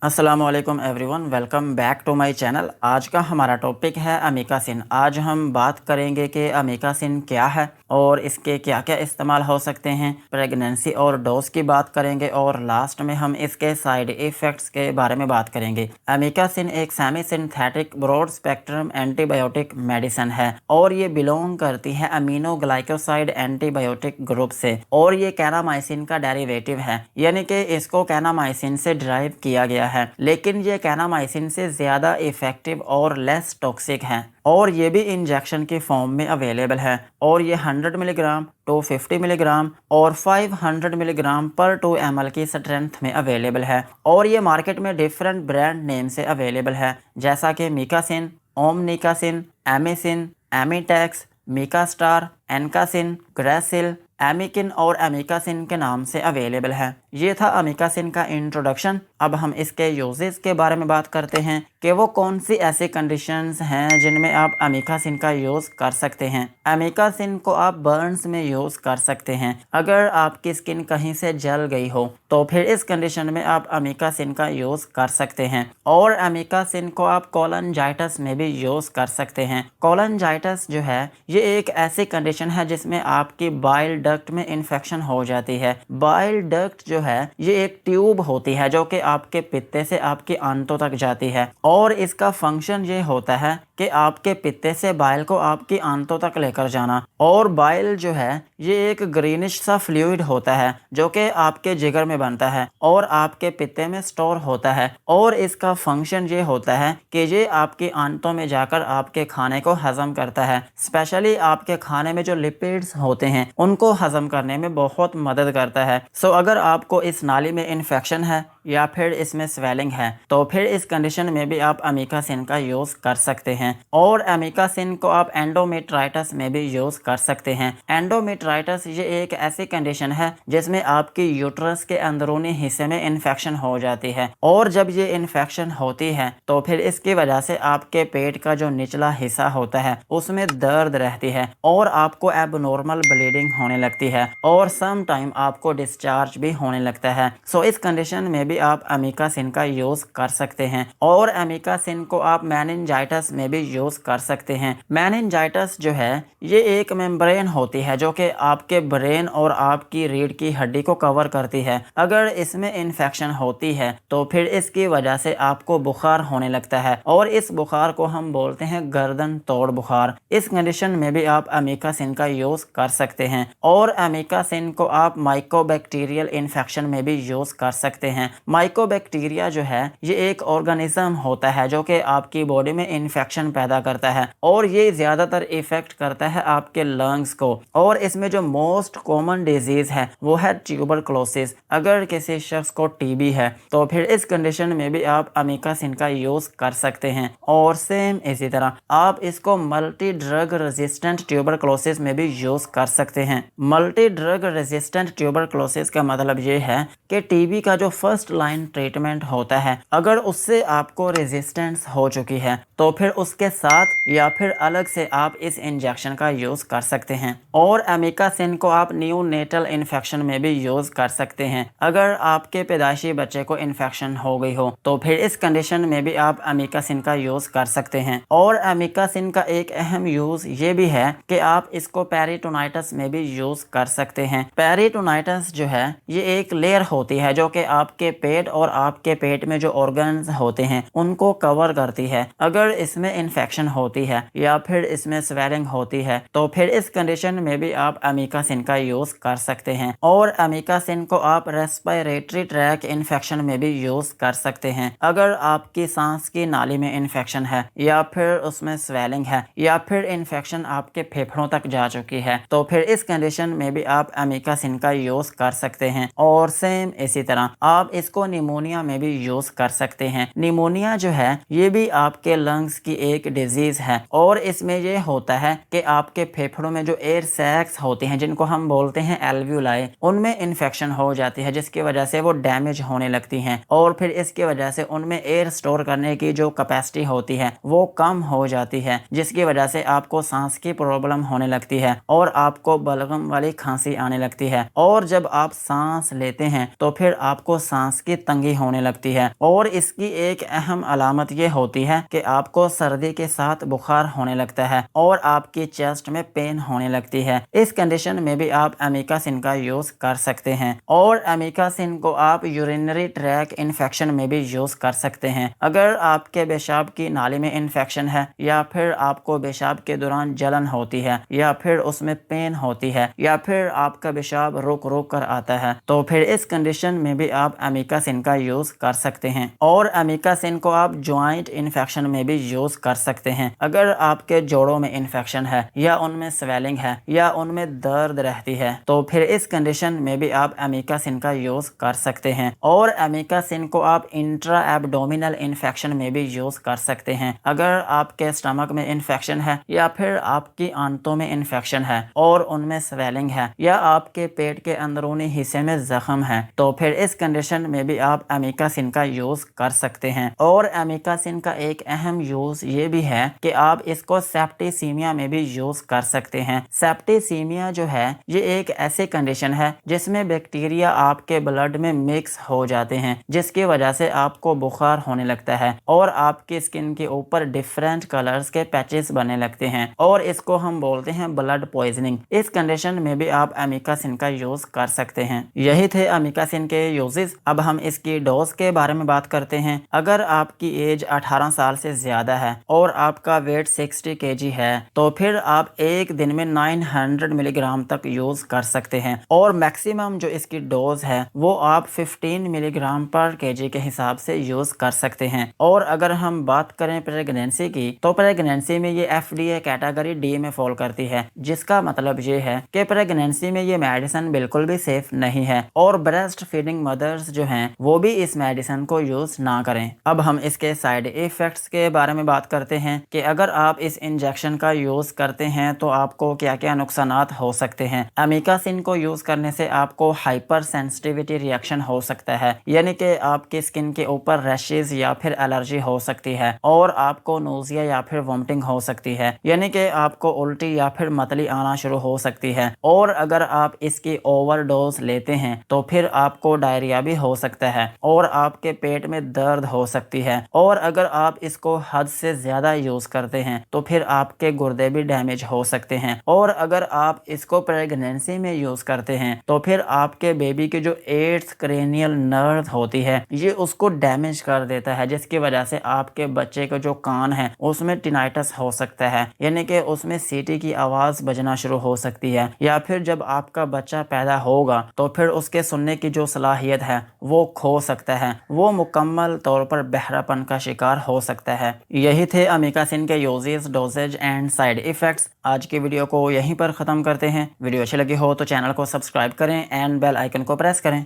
अस्सलामुअलैकुम everyone, welcome back to my channel. आज का हमारा टॉपिक है अमीकासिन। आज हम बात करेंगे कि अमीकासिन क्या है और इसके क्या क्या इस्तेमाल हो सकते हैं। प्रेगनेंसी और डोज की बात करेंगे और लास्ट में हम इसके साइड इफ़ेक्ट्स के बारे में बात करेंगे। अमीकासिन एक semi synthetic broad spectrum antibiotic medicine है और ये बिलोंग करती है अमीनो ग्लाइकोसाइड एंटीबायोटिक ग्रुप से और ये कैनामाइसिन का डेरिवेटिव है, यानी कि इसको कैनामाइसिन से ड्राइव किया गया है, लेकिन ये कैनामाइसिन से ज़्यादा इफ़ेक्टिव और लेस टॉक्सिक है और ये भी इंजेक्शन के फॉर्म में अवेलेबल है और ये 100 मिलीग्राम 250 मिलीग्राम और 500 मिलीग्राम पर 2 ml की स्ट्रेंथ में अवेलेबल है और ये मार्केट में डिफरेंट ब्रांड नेम से अवेलेबल है, जैसा कि मीकासिन, ओमनिकासिन, एमिसिन, एमीटेक्स, मीकास्टार, एनकासिन, ग्रेसिल, एमिकिन और एमिकासिन के नाम से अवेलेबल है। ये था अमीकासिन का इंट्रोडक्शन। अब हम इसके यूजेस के बारे में बात करते हैं कि वो कौन सी ऐसी कंडीशंस हैं जिनमें आप अमीकासिन का यूज़ कर सकते हैं। अमीकासिन को आप बर्न्स में यूज़ कर सकते हैं। अगर आपकी स्किन कहीं से जल गई हो तो फिर इस कंडीशन में आप अमीकासिन का यूज़ कर सकते हैं और अमीकासिन को आप कोलनजाइटिस में भी यूज़ कर सकते हैं। कोलनजाइटिस जो है ये एक ऐसी कंडीशन है जिसमें आपकी बाइल डक्ट में इन्फेक्शन हो जाती है। बाइल डक्ट जो है ये एक ट्यूब होती है जो कि आपके पित्ते से आपकी आंतों तक जाती है और इसका फंक्शन ये होता है कि आपके पित्ते से बाइल को आपकी आंतों तक लेकर जाना। और बाइल जो है ये एक ग्रीनिश सा फ्लूइड होता है जो कि आपके जिगर में बनता है और आपके पित्ते में स्टोर होता है और इसका फंक्शन ये होता है कि ये आपकी आंतों में जाकर आपके खाने को हजम करता है। स्पेशली आपके खाने में जो लिपिड्स होते हैं उनको हजम करने में बहुत मदद करता है। सो अगर आपको इस नाली में इन्फेक्शन है या फिर इसमें स्वेलिंग है तो फिर इस कंडीशन में भी आप अमीकासिन का यूज़ कर सकते हैं और अमीकासिन को आप एंडोमेट्राइटिस में भी यूज़ कर सकते हैं। एंडोमेट्राइटिस ये एक ऐसी कंडीशन है जिसमें आपकी यूट्रस के अंदरूनी हिस्से में इन्फेक्शन हो जाती है और जब ये इन्फेक्शन होती है तो फिर इसकी वजह से आपके पेट का जो निचला हिस्सा होता है उसमें दर्द रहती है और आपको एबनॉर्मल ब्लीडिंग होने लगती है और सम टाइम आपको डिस्चार्ज भी होने लगता है। सो इस कंडीशन में भी आप अमीकासिन का यूज़ कर सकते हैं और अमीकासिन को आप मेनिंजाइटिस में भी यूज़ कर सकते हैं। मेनिंजाइटिस जो है ये एक मेम्ब्रेन होती है जो कि आपके ब्रेन और आपकी रीढ़ की हड्डी को कवर करती है। अगर इसमें इन्फेक्शन होती है तो फिर इसकी वजह से आपको बुखार होने लगता है और इस बुखार को हम बोलते हैं गर्दन तोड़ बुखार। इस कंडीशन में भी आप अमीकासिन का यूज़ कर सकते हैं और अमीकासिन को आप माइकोबैक्टीरियल इन्फेक्शन में भी यूज़ कर सकते हैं। माइकोबैक्टीरिया जो है ये एक ऑर्गेनिज्म होता है जो कि आपकी बॉडी में इन्फेक्शन पैदा करता है और ये ज़्यादातर इफेक्ट करता है आपके लंग्स को और इसमें जो मोस्ट कॉमन डिजीज़ है वो है ट्यूबरक्लोसिस। अगर किसी शख्स को टीबी है तो फिर इस कंडीशन में भी आप अमीकासिन का यूज़ कर सकते हैं और सेम इसी तरह आप इसको मल्टी ड्रग रेजिस्टेंट ट्यूबरक्लोसिस में भी यूज़ कर सकते हैं। मल्टी ड्रग रेजिस्टेंट ट्यूबरक्लोसिस का मतलब ये है कि टीबी का जो फर्स्ट लाइन ट्रीटमेंट होता है अगर उससे आपको रेजिस्टेंस हो चुकी है तो फिर उसके साथ या फिर अलग से आप इस इंजेक्शन का यूज़ कर सकते हैं और अमीकासिन को आप न्यूनेटल इन्फेक्शन में भी यूज़ कर सकते हैं। अगर आपके पैदाइशी बच्चे को इन्फेक्शन हो गई हो तो फिर इस कंडीशन में भी आप अमीकासिन का यूज़ कर सकते हैं और अमीकासिन का एक अहम यूज़ ये भी है कि आप इसको पेरिटोनाइटिस में भी यूज़ कर सकते हैं। पेरिटोनाइटिस जो है ये एक लेयर होती है जो कि आपके पेट और आपके पेट में जो ऑर्गन्स होते हैं उनको कवर करती है। अगर इसमें इन्फेक्शन होती है या फिर इसमें स्वेलिंग होती है तो फिर इस कंडीशन में भी आप अमीकासिन का यूज़ कर सकते हैं और अमीकासिन को आप रेस्पिरेटरी ट्रैक इन्फेक्शन में भी यूज़ कर सकते हैं। अगर आपकी सांस की नाली में इन्फेक्शन है या फिर उसमें स्वेलिंग है या फिर इन्फेक्शन आपके फेफड़ों तक जा चुकी है तो फिर इस कंडीशन में भी आप अमीकासिन का यूज़ कर सकते हैं और सेम इसी तरह आप इसको निमोनिया में भी यूज़ कर सकते हैं। निमोनिया जो है ये भी आपके लंग्स की एक डिजीज़ है और इसमें ये होता है कि आपके फेफड़ों में जो एयर सैक्स होते हैं जिनको हम बोलते हैं एल्व्यूलाई उनमें इन्फेक्शन हो जाती है जिसकी वजह से वो डैमेज होने लगती हैं और फिर इसकी वजह से उनमें एयर स्टोर करने की जो कैपेसिटी होती है वो कम हो जाती है जिसकी वजह से आपको सांस की प्रॉब्लम होने लगती है और आपको बलगम वाली खांसी आने लगती है और जब आप सांस लेते हैं तो फिर आपको सांस की तंगी होने लगती है। और इसकी एक अहम अलामत ये होती है कि आपको सर्दी के साथ बुखार होने लगता है और आपकी चेस्ट में पेन होने लगती है। इस कंडीशन में भी आप अमीकासिन का यूज कर सकते हैं। और अमीकासिन को आप यूरिनरी ट्रैक इन्फेक्शन में भी यूज कर सकते हैं। अगर आपके पेशाब की नाली में इन्फेक्शन है, या फिर आपको पेशाब के दौरान जलन होती है, या फिर उसमें पेन होती है, या फिर आपका पेशाब रुक रुक कर आता है, तो फिर इस कंडीशन में भी आप अमीकासिन का यूज कर सकते हैं। और अमीकासिन को आप ज्वाइंट इन्फेक्शन में भी यूज कर सकते हैं। अगर आपके जोड़ों में इन्फेक्शन है, या उनमें स्वेलिंग है, या उनमें दर्द रहती है, तो फिर इस कंडीशन में भी आप अमीकासिन का यूज कर सकते हैं। और अमीकासिन को आप इंट्रा एब्डोमिनल इन्फेक्शन में भी यूज कर सकते हैं। अगर आपके स्टमक में इन्फेक्शन है, या फिर आपकी आंतों में इन्फेक्शन है और उनमें स्वेलिंग है, या आपके पेट के अंदरूनी हिस्से में जख्म है, तो फिर इस कंडीशन में भी आप अमीकासिन का यूज कर सकते हैं। और अमीकासिन का एक अहम यूज ये भी है कि आप इसको सेप्टिसीमिया में भी यूज कर सकते हैं। सेप्टिसीमिया जो है, ये एक ऐसी कंडीशन है जिसमें बैक्टीरिया आपके ब्लड में मिक्स हो जाते हैं, जिसकी वजह से आपको बुखार होने लगता है और आपकी स्किन के ऊपर डिफरेंट कलर्स के पैचेस बनने लगते हैं, और इसको हम बोलते हैं ब्लड पॉइजनिंग। इस कंडीशन में भी आप अमीकासिन का यूज कर सकते हैं। यही थे अमीकासिन के यूजेस। अब हम इसकी डोज के बारे में बात करते हैं। अगर आपकी एज 18 साल से ज्यादा है और आपका वेट 60 kg है, तो फिर आप एक दिन में 900 मिलीग्राम तक यूज कर सकते हैं। और मैक्सिमम जो इसकी डोज है वो आप 15 मिलीग्राम पर kg के हिसाब से यूज कर सकते हैं। और अगर हम बात करें प्रेगनेंसी की, तो प्रेगनेंसी में ये FDA कैटेगरी D में फॉल करती है, जिसका मतलब ये है कि प्रेगनेंसी में ये मेडिसिन बिल्कुल भी सेफ नहीं है, और ब्रेस्ट फीडिंग मदर्स जो हैं वो भी इस मेडिसिन को यूज ना करें। अब हम इसके साइड इफेक्ट्स के बारे में बात करते हैं कि अगर आप इस इंजेक्शन का यूज करते हैं तो आपको क्या क्या नुकसानात हो सकते हैं। अमीकासिन को यूज करने से आपको हाइपर सेंसिटिविटी रिएक्शन हो सकता है, यानी कि आपकी स्किन के ऊपर रैशेज या फिर एलर्जी हो सकती है, और आपको नोजिया या फिर वोमिटिंग हो सकती है, यानी कि आपको उल्टी या फिर मतली आना शुरू हो सकती है। और अगर आप इसकी ओवरडोज लेते हैं तो फिर आपको डायरिया भी हो सकता है, और आपके पेट में दर्द हो सकती है। और अगर आप इसको हद से ज्यादा यूज करते हैं तो फिर आपके गुर्दे भी डैमेज हो सकते हैं। और अगर आप इसको प्रेगनेंसी में यूज करते हैं तो फिर आपके बेबी की जो 8th क्रेनियल नर्व होती है, ये उसको डैमेज कर देता है, जिसकी वजह से आपके बच्चे का जो कान है उसमें टिनाइटस हो सकता है, यानी कि उसमें सीटी की आवाज बजना शुरू हो सकती है। या फिर जब आपका बच्चा पैदा होगा तो फिर उसके सुनने की जो सलाहियत है वो खो सकता है, वो मुकम्मल तौर पर बहरापन का शिकार हो सकता है। यही थे अमीकासिन के uses, dosages and side effects. आज की वीडियो को यहीं पर ख़त्म करते हैं। वीडियो अच्छी लगी हो तो चैनल को सब्सक्राइब करें एंड बेल आइकन को प्रेस करें।